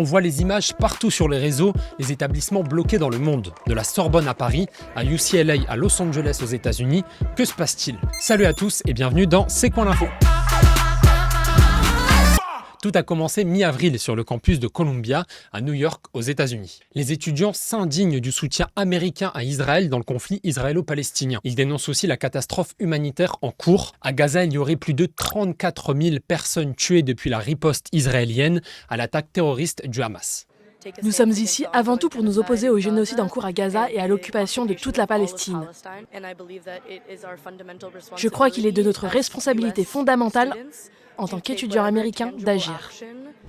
On voit les images partout sur les réseaux, les établissements bloqués dans le monde. De la Sorbonne à Paris, à UCLA à Los Angeles aux États-Unis, que se passe-t-il? Salut à tous et bienvenue dans C'est quoi l'info? Tout a commencé mi-avril sur le campus de Columbia, à New York, aux États-Unis. Les étudiants s'indignent du soutien américain à Israël dans le conflit israélo-palestinien. Ils dénoncent aussi la catastrophe humanitaire en cours. À Gaza, il y aurait plus de 34 000 personnes tuées depuis la riposte israélienne à l'attaque terroriste du Hamas. Nous sommes ici avant tout pour nous opposer au génocide en cours à Gaza et à l'occupation de toute la Palestine. Je crois qu'il est de notre responsabilité fondamentale, en tant qu'étudiants américains, d'agir.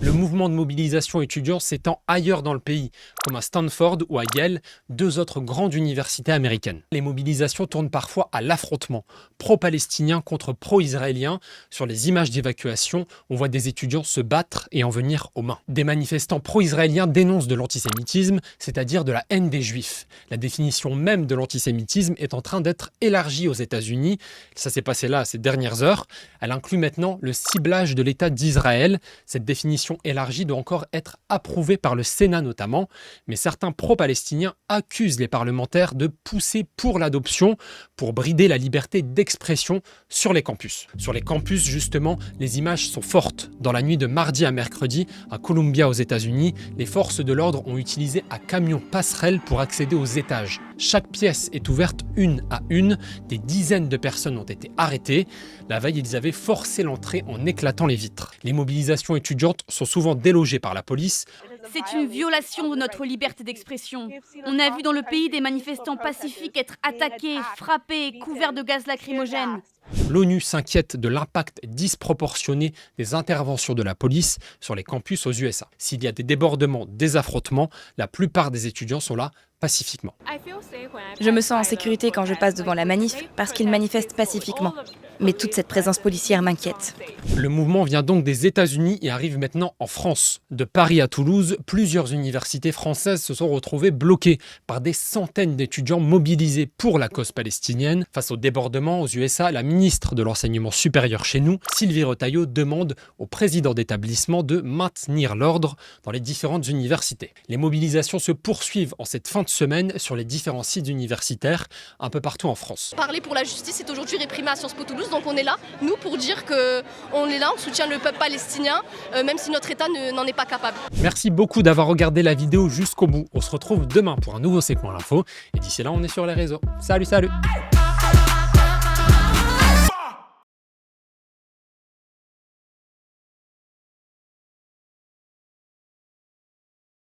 Le mouvement de mobilisation étudiant s'étend ailleurs dans le pays, comme à Stanford ou à Yale, deux autres grandes universités américaines. Les mobilisations tournent parfois à l'affrontement, pro-palestinien contre pro-israélien. Sur les images d'évacuation, on voit des étudiants se battre et en venir aux mains. Des manifestants pro-israéliens dénoncent de l'antisémitisme, c'est-à-dire de la haine des juifs. La définition même de l'antisémitisme est en train d'être élargie aux États-Unis. Ça s'est passé là ces dernières heures. Elle inclut maintenant le ciblage de l'État d'Israël. Cette définition élargie doit encore être approuvée par le Sénat notamment, mais certains pro-palestiniens accusent les parlementaires de pousser pour l'adoption, pour brider la liberté d'expression sur les campus. Sur les campus, justement, les images sont fortes. Dans la nuit de mardi à mercredi, à Columbia aux États-Unis, les forces de l'ordre ont utilisé un camion passerelle pour accéder aux étages. Chaque pièce est ouverte une à une. Des dizaines de personnes ont été arrêtées. La veille, ils avaient forcé l'entrée en éclatant les vitres. Les mobilisations étudiantes sont souvent délogées par la police. C'est une violation de notre liberté d'expression. On a vu dans le pays des manifestants pacifiques être attaqués, frappés, couverts de gaz lacrymogène. L'ONU s'inquiète de l'impact disproportionné des interventions de la police sur les campus aux USA. S'il y a des débordements, des affrontements, la plupart des étudiants sont là pacifiquement. Je me sens en sécurité quand je passe devant la manif parce qu'ils manifestent pacifiquement. Mais toute cette présence policière m'inquiète. Le mouvement vient donc des États-Unis et arrive maintenant en France. De Paris à Toulouse, plusieurs universités françaises se sont retrouvées bloquées par des centaines d'étudiants mobilisés pour la cause palestinienne. Face au débordement aux USA, la ministre de l'Enseignement supérieur chez nous, Sylvie Retailleau, demande au président d'établissement de maintenir l'ordre dans les différentes universités. Les mobilisations se poursuivent en cette fin de semaine sur les différents sites universitaires un peu partout en France. Parler pour la justice est aujourd'hui réprimé à Sciences Po Toulouse. Donc on est là, nous, pour dire qu'on est là, on soutient le peuple palestinien, même si notre État n'en est pas capable. Merci beaucoup d'avoir regardé la vidéo jusqu'au bout. On se retrouve demain pour un nouveau C'est quoi l'info. Et d'ici là, on est sur les réseaux. Salut, salut!